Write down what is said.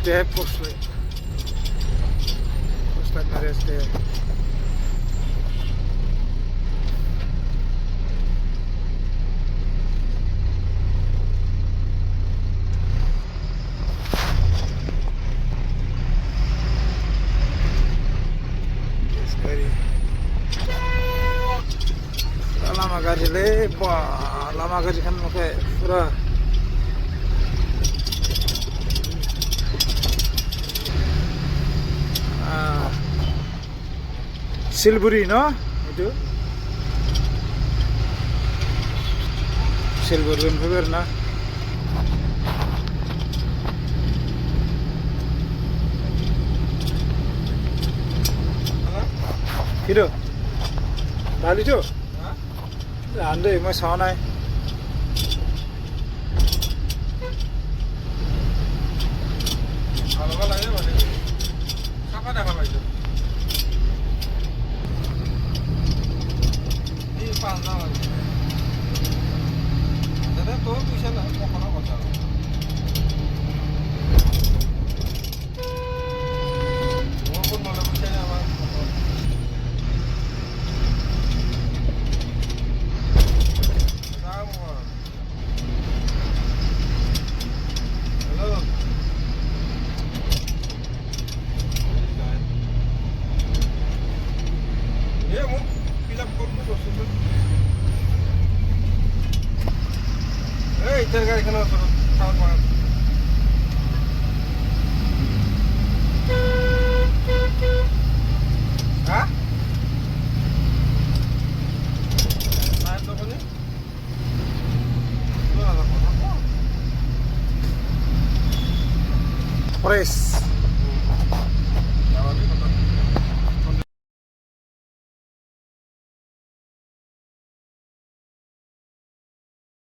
তেতিয়াহে পোষ্ট লয় post marriage দিয়ে lama gaji lebar lama gaji kan pakai pura Silburi no itu Silburi bener na Kilo Tali tu Ande মই চাও নাই ভালো লাগে মানে সাপা দেখা পাইছো এই পাঁচ না দাদা তো পয়সা না কখনো কথা ও কোন মনে পয়সা আমার Hey, guys, can I talk about Hah? Nah, itu apa nih? Itu ada apa? Press